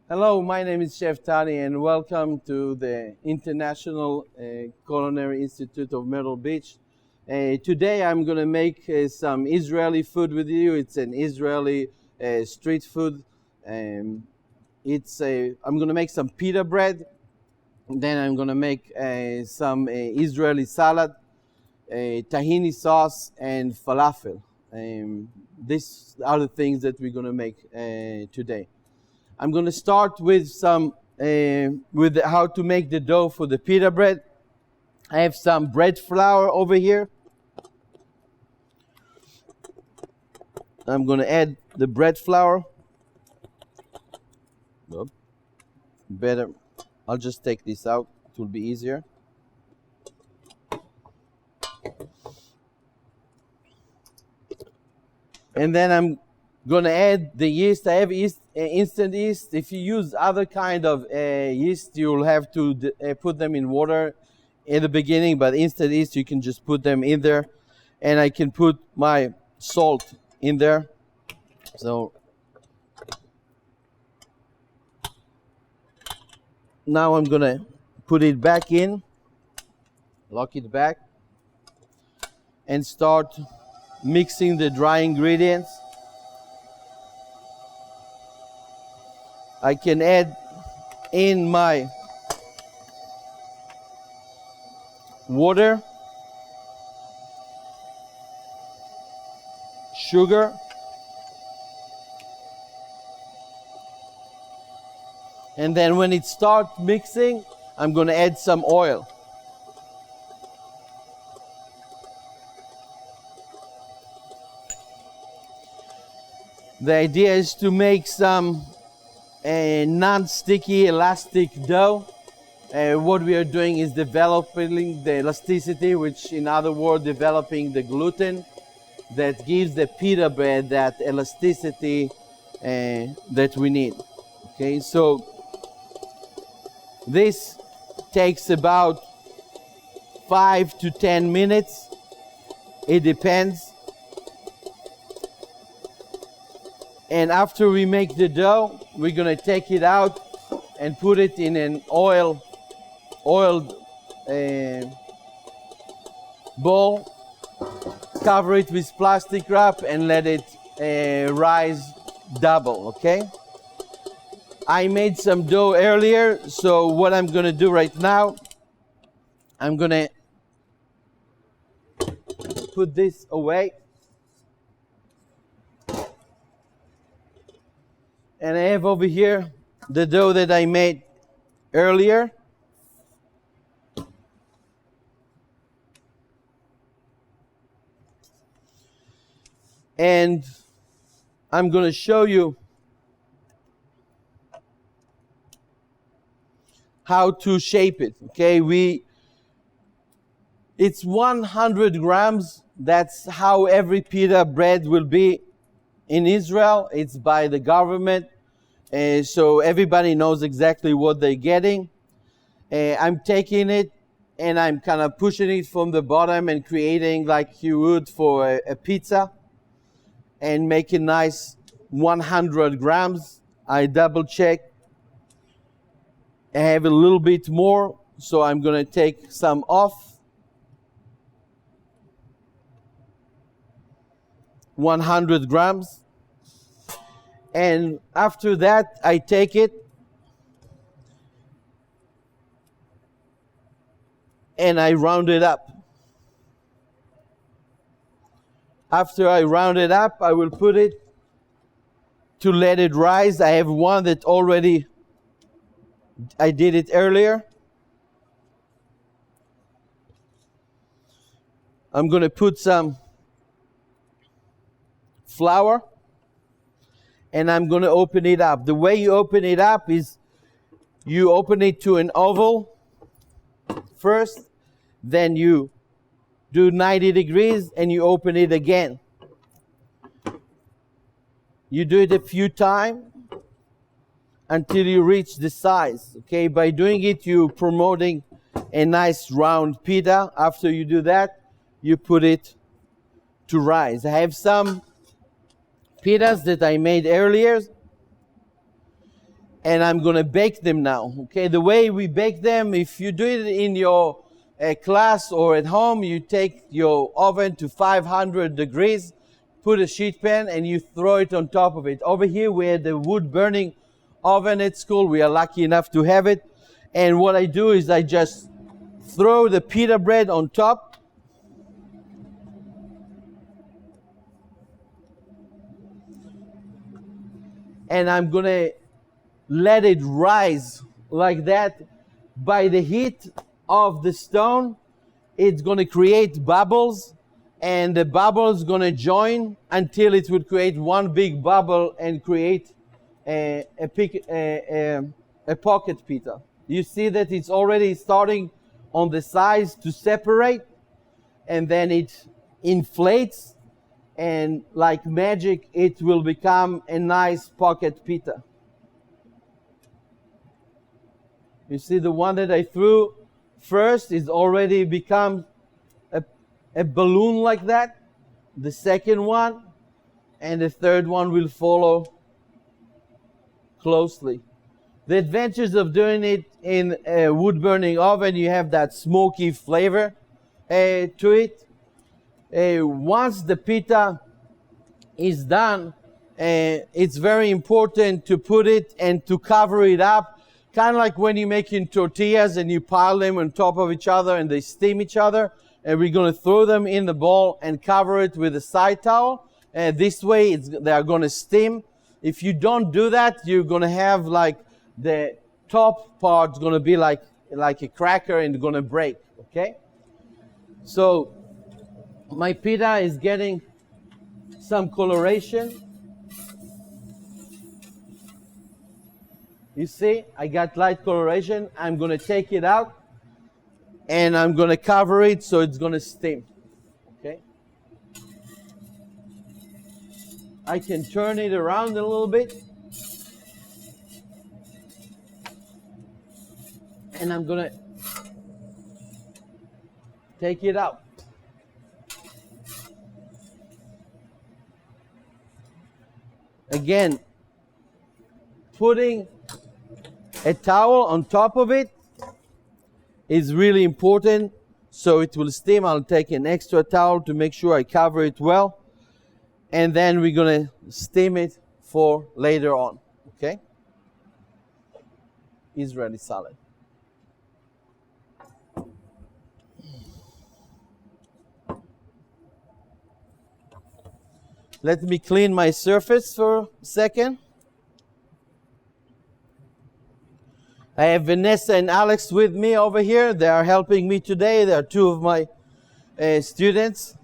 Hello, my name is Chef Tany and welcome to the International Culinary Institute of Myrtle Beach. Today I'm going to make some Israeli food with you. It's an Israeli street food. I'm going to make some pita bread. Then I'm going to make some Israeli salad, tahini sauce, and falafel. These are the things that we're going to make today. I'm going to start with how to make the dough for the pita bread. I have some bread flour over here. I'm going to add the bread flour. Better, I'll just take this out. It will be easier. And then I'm going to add the yeast. I have instant yeast. If you use other kind of yeast, you'll have to put them in water in the beginning, but instant yeast, you can just put them in there. And I can put my salt in there. So now I'm going to put it back in, lock it back, and start mixing the dry ingredients. I can add in my water, sugar, and then when it starts mixing, I'm going to add some oil. The idea is to make some non-sticky elastic dough. What we are doing is developing the elasticity, which in other words, developing the gluten that gives the pita bread that elasticity that we need. Okay, so this takes about 5 to 10 minutes. It depends. And after we make the dough, we're going to take it out and put it in an oiled bowl, cover it with plastic wrap, and let it rise double, okay? I made some dough earlier, so what I'm going to do right now, I'm going to put this away. And I have over here the dough that I made earlier. And I'm going to show you how to shape it. Okay, it's 100 grams. That's how every pita bread will be in Israel. It's by the government. So everybody knows exactly what they're getting. I'm taking it and I'm kind of pushing it from the bottom and creating like you would for a pizza and making nice 100 grams. I double check. I have a little bit more, so I'm going to take some off. 100 grams. And after that, I take it and I round it up. After I round it up, I will put it to let it rise. I have one that already, I did it earlier. I'm going to put some flour. And I'm going to open it up. The way you open it up is you open it to an oval first, then you do 90 degrees and you open it again. You do it a few times until you reach the size. Okay, by doing it, you're promoting a nice round pita. After you do that, you put it to rise. I have some pitas that I made earlier, and I'm going to bake them now. Okay, the way we bake them, if you do it in your class or at home, you take your oven to 500 degrees, put a sheet pan, and you throw it on top of it. Over here, we had the wood burning oven at school. We are lucky enough to have it. And what I do is I just throw the pita bread on top. And I'm going to let it rise like that. By the heat of the stone, it's going to create bubbles, and the bubbles going to join until it would create one big bubble and create a pocket pita. You see that it's already starting on the sides to separate, and then it inflates, and like magic, it will become a nice pocket pita. You see, the one that I threw first is already become a balloon like that. The second one and the third one will follow closely. The advantages of doing it in a wood burning oven, you have that smoky flavor to it. Once the pita is done, it's very important to put it and to cover it up. Kind of like when you're making tortillas and you pile them on top of each other and they steam each other. And we're going to throw them in the bowl and cover it with a side towel. This way, they are going to steam. If you don't do that, you're going to have like the top part going to be like a cracker and going to break. Okay? So my pita is getting some coloration. You see, I got light coloration. I'm going to take it out and I'm going to cover it so it's going to steam. Okay? I can turn it around a little bit. And I'm going to take it out. Again, putting a towel on top of it is really important so it will steam. I'll take an extra towel to make sure I cover it well. And then we're going to steam it for later on. Okay? Israeli salad. Let me clean my surface for a second. I have Vanessa and Alex with me over here. They are helping me today. They are two of my students.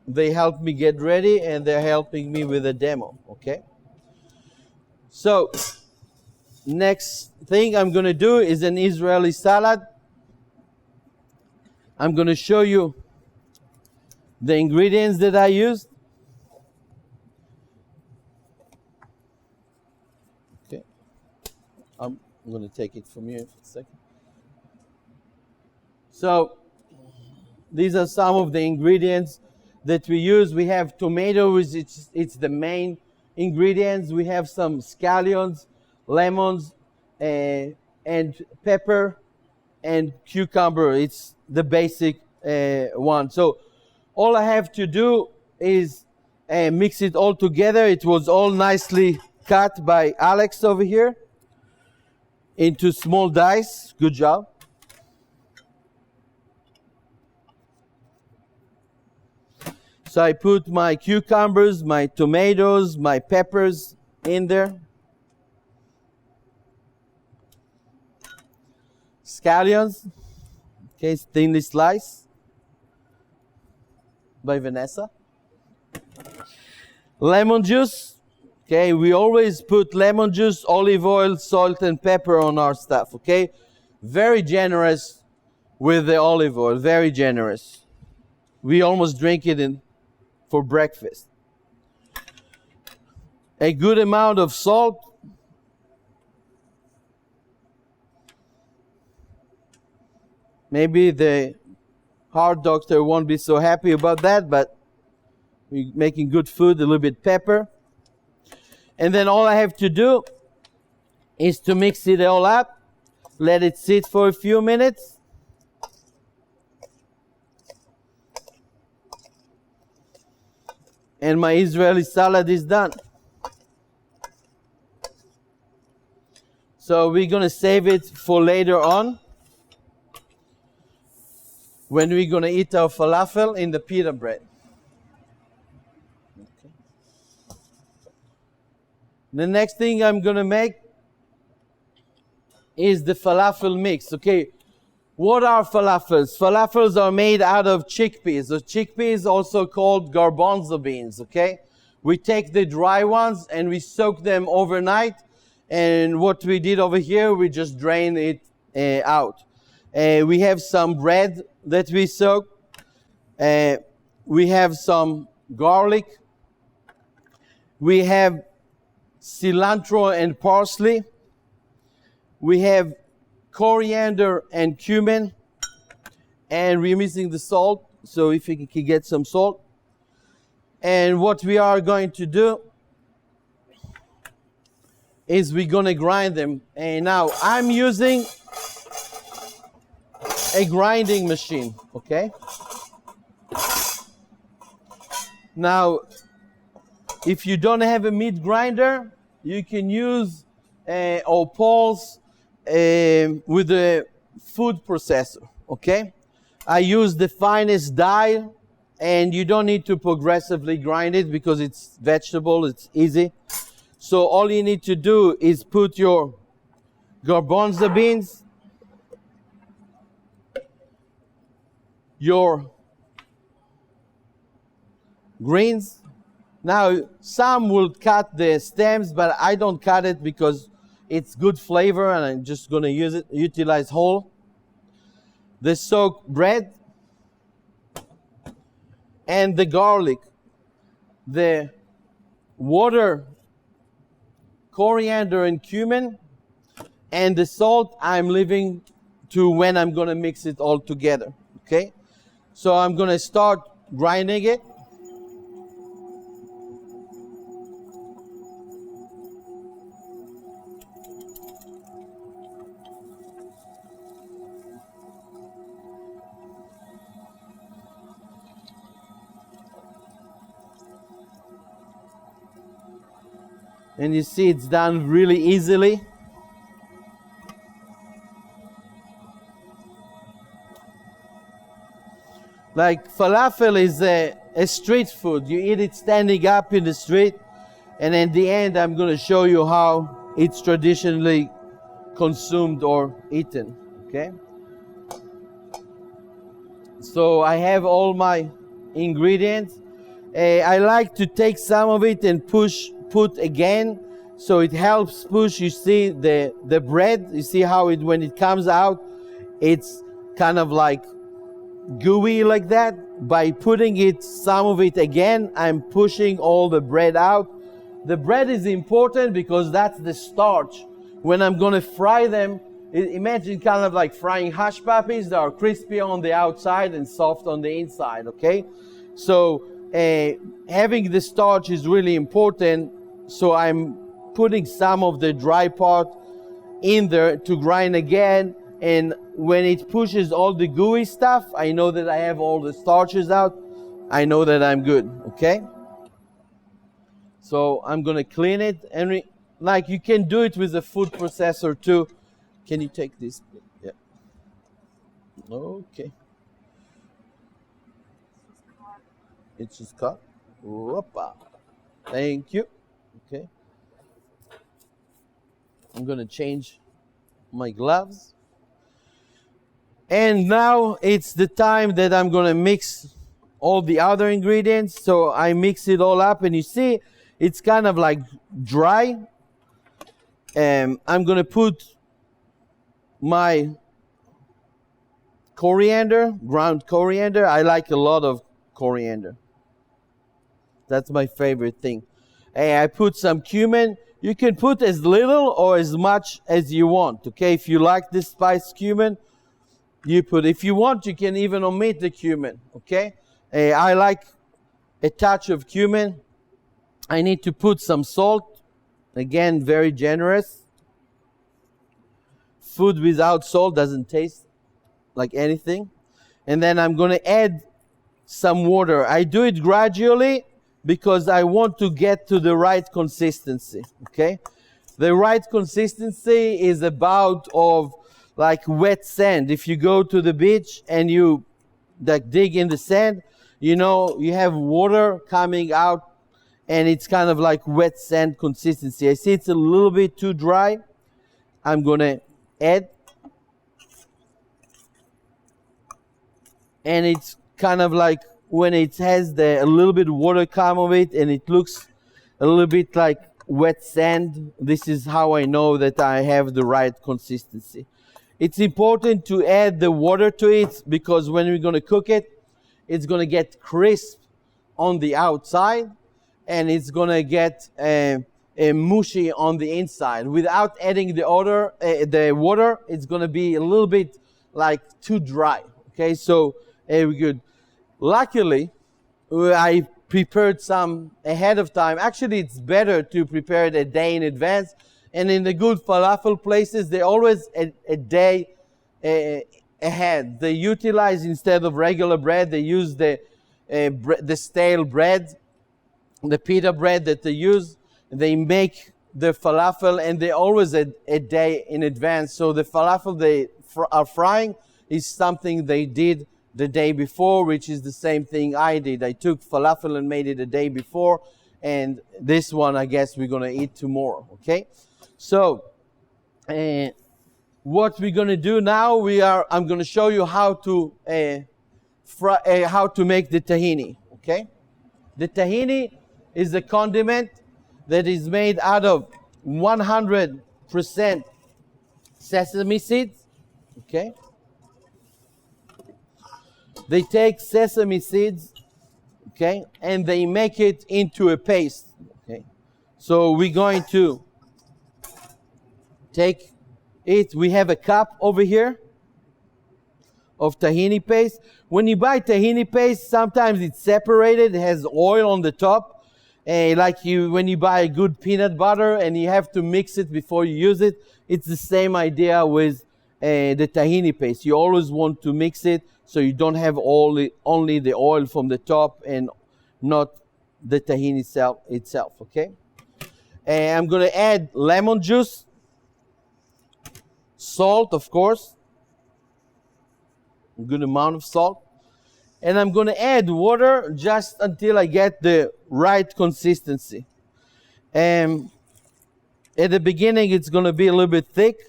They helped me get ready and they're helping me with a demo. Okay? So, next thing I'm going to do is an Israeli salad. I'm going to show you the ingredients that I used. Okay. I'm going to take it from here for a second. So, these are some of the ingredients that we use. We have tomatoes, it's the main ingredients. We have some scallions, lemons, and pepper, and cucumber. It's the basic one. So, all I have to do is mix it all together. It was all nicely cut by Alex over here into small dice. Good job. So I put my cucumbers, my tomatoes, my peppers in there. Scallions, okay, thinly sliced by Vanessa. Lemon juice. Okay, we always put lemon juice, olive oil, salt, and pepper on our stuff. Okay, very generous with the olive oil. Very generous. We almost drink it for breakfast. A good amount of salt. Maybe the heart doctor won't be so happy about that, but we're making good food. A little bit pepper. And then all I have to do is to mix it all up, let it sit for a few minutes. And my Israeli salad is done. So we're going to save it for later on, when we're going to eat our falafel in the pita bread. Okay. The next thing I'm going to make is the falafel mix. Okay, what are falafels? Falafels are made out of chickpeas. The chickpeas also called garbanzo beans, okay? We take the dry ones and we soak them overnight. And what we did over here, we just drain it out. We have some bread that we soak. We have some garlic. We have cilantro and parsley. We have coriander and cumin. And we're missing the salt, so if you can get some salt. And what we are going to do is we're going to grind them. And now I'm using a grinding machine, okay? Now, if you don't have a meat grinder, you can use or pulse with a food processor, okay? I use the finest die, and you don't need to progressively grind it because it's vegetable, it's easy. So all you need to do is put your garbanzo beans, your greens. Now, some will cut the stems, but I don't cut it because it's good flavor and I'm just going to utilize whole. The soaked bread and the garlic. The water, coriander and cumin, and the salt I'm leaving to when I'm going to mix it all together, okay? So I'm going to start grinding it. And you see it's done really easily. Like falafel is a street food. You eat it standing up in the street. And in the end, I'm going to show you how it's traditionally consumed or eaten. Okay? So I have all my ingredients. I like to take some of it and put again, so it helps push. You see the bread, you see how it, when it comes out, it's kind of like gooey like that. By putting it, some of it again, I'm pushing all the bread out. The bread is important because that's the starch. When I'm going to fry them, imagine kind of like frying hush puppies. They are crispy on the outside and soft on the inside, okay? So having the starch is really important. So I'm putting some of the dry part in there to grind again. And when it pushes all the gooey stuff, I know that I have all the starches out. I know that I'm good, okay? So I'm going to clean it. And like you can do it with a food processor too. Can you take this? Yeah. Okay. It's just cut. Whoopa. Thank you. Okay. I'm going to change my gloves. And now it's the time that I'm going to mix all the other ingredients. So I mix it all up, and you see it's kind of like dry. And I'm going to put my coriander, ground coriander. I like a lot of coriander. That's my favorite thing. And I put some cumin. You can put as little or as much as you want. Okay, if you like this spice cumin, you put. If you want, you can even omit the cumin. Okay, I like a touch of cumin. I need to put some salt. Again, very generous. food without salt doesn't taste like anything. And then I'm going to add some water. I do it gradually because I want to get to the right consistency, okay? The right consistency is about of like wet sand. If you go to the beach and you like dig in the sand, you know, you have water coming out and it's kind of like wet sand consistency. I see it's a little bit too dry. I'm going to add. And it's kind of like when it has a little bit of water come of it and it looks a little bit like wet sand, this is how I know that I have the right consistency. It's important to add the water to it because when we're going to cook it, it's going to get crisp on the outside and it's going to get mushy on the inside. Without adding the water, it's going to be a little bit like too dry. Okay, so very good. Luckily, I prepared some ahead of time. Actually, it's better to prepare it a day in advance. And in the good falafel places, they always a day ahead. They utilize, instead of regular bread, they use the stale bread, the pita bread that they use. They make the falafel, and they always a day in advance. So the falafel they are frying is something they did the day before, which is the same thing I did. I took falafel and made it a day before, and this one I guess we're going to eat tomorrow, okay? So what we're going to do now, I'm going to show you how to make the tahini, okay? The tahini is a condiment that is made out of 100% sesame seeds, okay? They take sesame seeds, okay, and they make it into a paste, okay. So we're going to take it. We have a cup over here of tahini paste. When you buy tahini paste, sometimes it's separated. It has oil on the top, like when you buy a good peanut butter and you have to mix it before you use it. It's the same idea with the tahini paste. You always want to mix it so you don't have only the oil from the top and not the tahini itself, okay? And I'm going to add lemon juice, salt, of course, a good amount of salt. And I'm going to add water just until I get the right consistency. And at the beginning, it's going to be a little bit thick.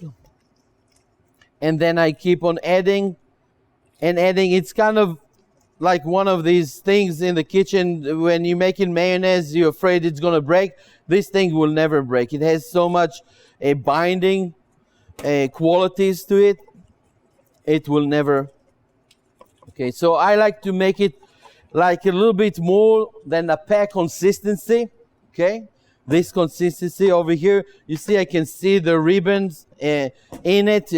And then I keep on adding and adding. It's kind of like one of these things in the kitchen. When you're making mayonnaise, you're afraid it's going to break. This thing will never break. It has so much binding qualities to it. It will never. Okay, so I like to make it like a little bit more than a pack consistency. Okay, this consistency over here. You see, I can see the ribbons in it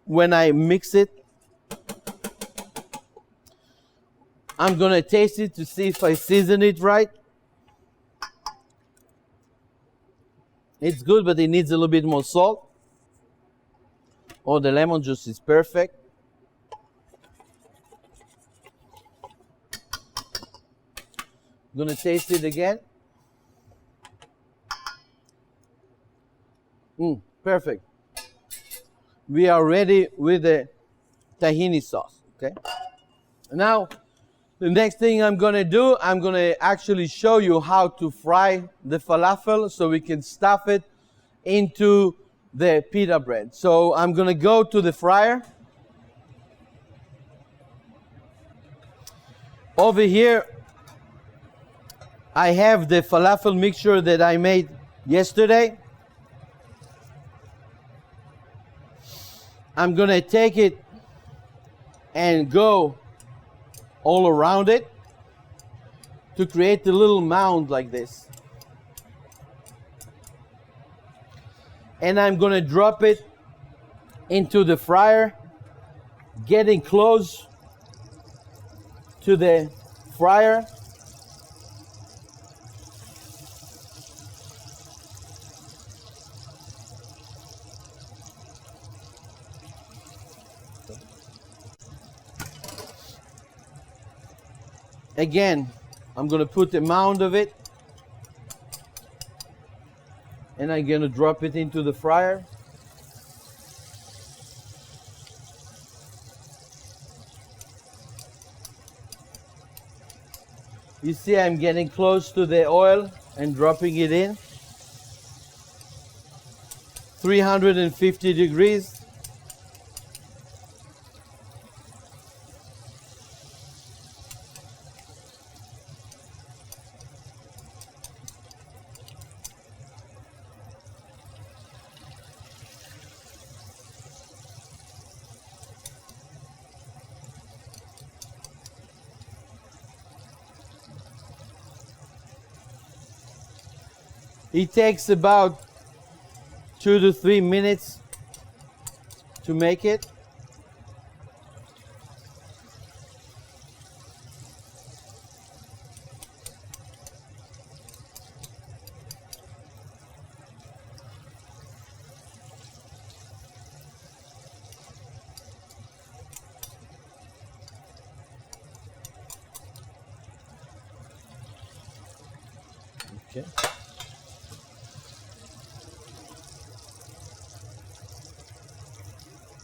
when I mix it. I'm going to taste it to see if I season it right. It's good, but it needs a little bit more salt. Oh, the lemon juice is perfect. I'm going to taste it again. Perfect. We are ready with the tahini sauce, okay? Now, the next thing I'm going to do, I'm going to actually show you how to fry the falafel so we can stuff it into the pita bread. So I'm going to go to the fryer. Over here, I have the falafel mixture that I made yesterday. I'm going to take it and go all around it to create a little mound like this. And I'm going to drop it into the fryer, getting close to the fryer. Again, I'm going to put a mound of it, and I'm going to drop it into the fryer. You see I'm getting close to the oil and dropping it in. 350 degrees. It takes about 2 to 3 minutes to make it. Okay.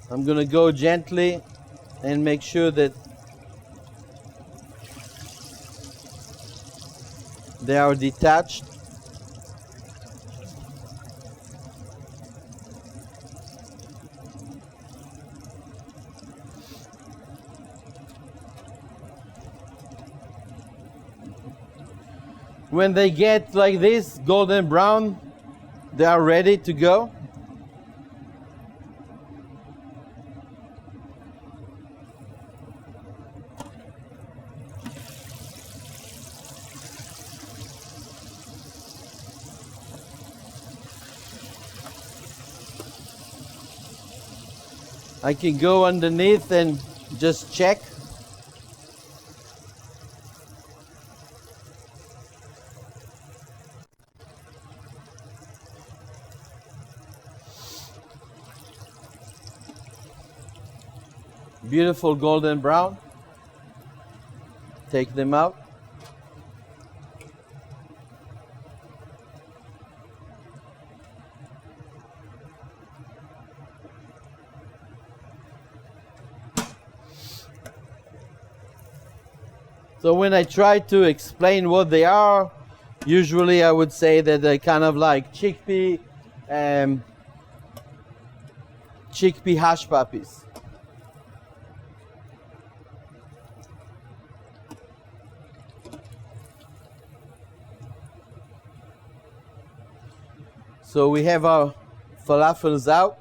I'm going to go gently and make sure that they are detached. When they get like this, golden brown, they are ready to go. I can go underneath and just check. Beautiful golden brown. Take them out. So when I try to explain what they are, usually I would say that they're kind of like chickpea hush puppies. So we have our falafels out.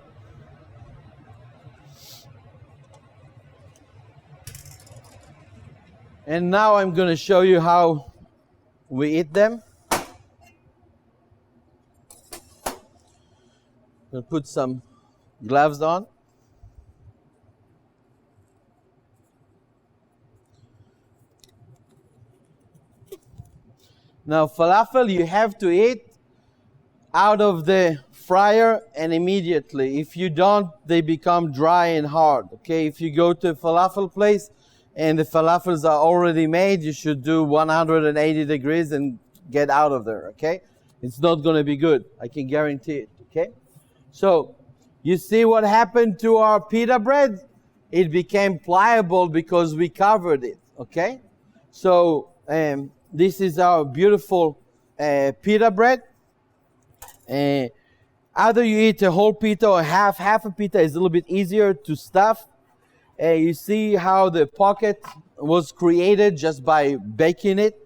And now I'm going to show you how we eat them. I'm going to put some gloves on. Now falafel you have to eat out of the fryer and immediately. If you don't, they become dry and hard. Okay, if you go to a falafel place and the falafels are already made, you should do 180 degrees and get out of there, okay? It's not going to be good. I can guarantee it, okay? So, you see what happened to our pita bread? It became pliable because we covered it, okay? So, this is our beautiful pita bread. Either you eat a whole pita or half a pita is a little bit easier to stuff. You see how the pocket was created just by baking it.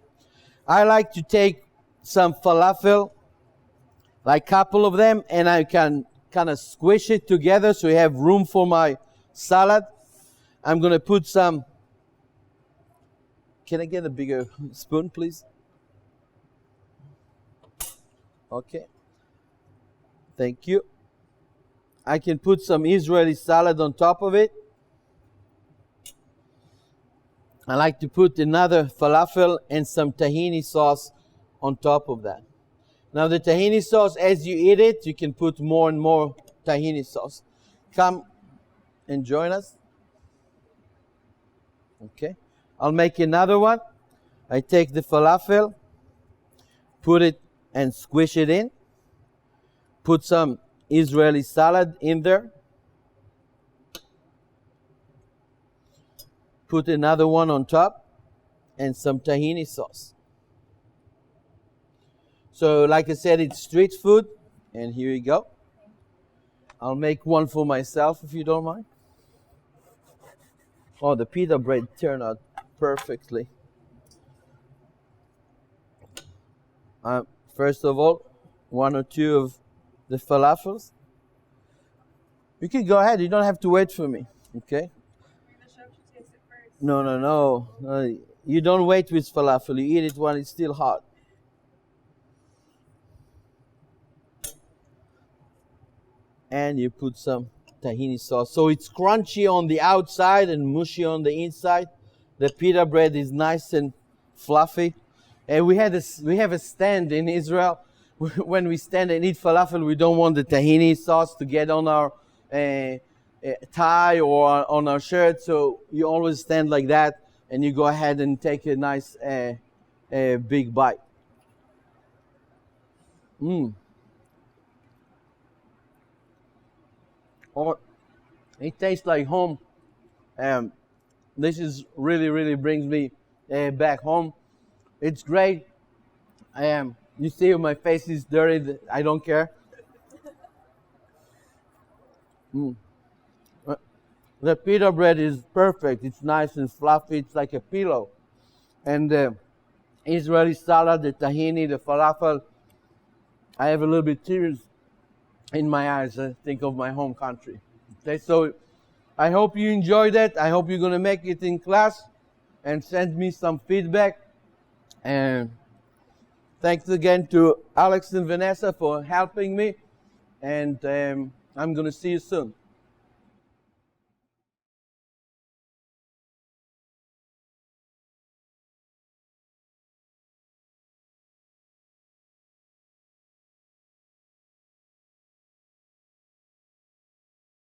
I like to take some falafel, like a couple of them, and I can kind of squish it together so I have room for my salad. I'm going to put some. Can I get a bigger spoon, please? Okay. Thank you. I can put some Israeli salad on top of it. I like to put another falafel and some tahini sauce on top of that. Now the tahini sauce, as you eat it, you can put more and more tahini sauce. Come and join us. Okay. I'll make another one. I take the falafel, put it and squish it in, put some Israeli salad in there, put another one on top, and some tahini sauce. So like I said, it's street food, and here you go. I'll make one for myself if you don't mind. Oh, the pita bread turned out perfectly. First of all, one or two of the falafels. You can go ahead. You don't have to wait for me. Okay? No. You don't wait with falafel. You eat it when it's still hot. And you put some tahini sauce. So it's crunchy on the outside and mushy on the inside. The pita bread is nice and fluffy. And we have a stand in Israel. When we stand and eat falafel, we don't want the tahini sauce to get on our tie or on our shirt. So you always stand like that, and you go ahead and take a nice big bite. Oh, it tastes like home. This is really brings me back home. It's great. You see my face is dirty. I don't care. The pita bread is perfect. It's nice and fluffy. It's like a pillow. And the Israeli salad, the tahini, the falafel. I have a little bit tears in my eyes. I think of my home country. Okay, so I hope you enjoyed it. I hope you're going to make it in class and send me some feedback. And thanks again to Alex and Vanessa for helping me. And I'm going to see you soon.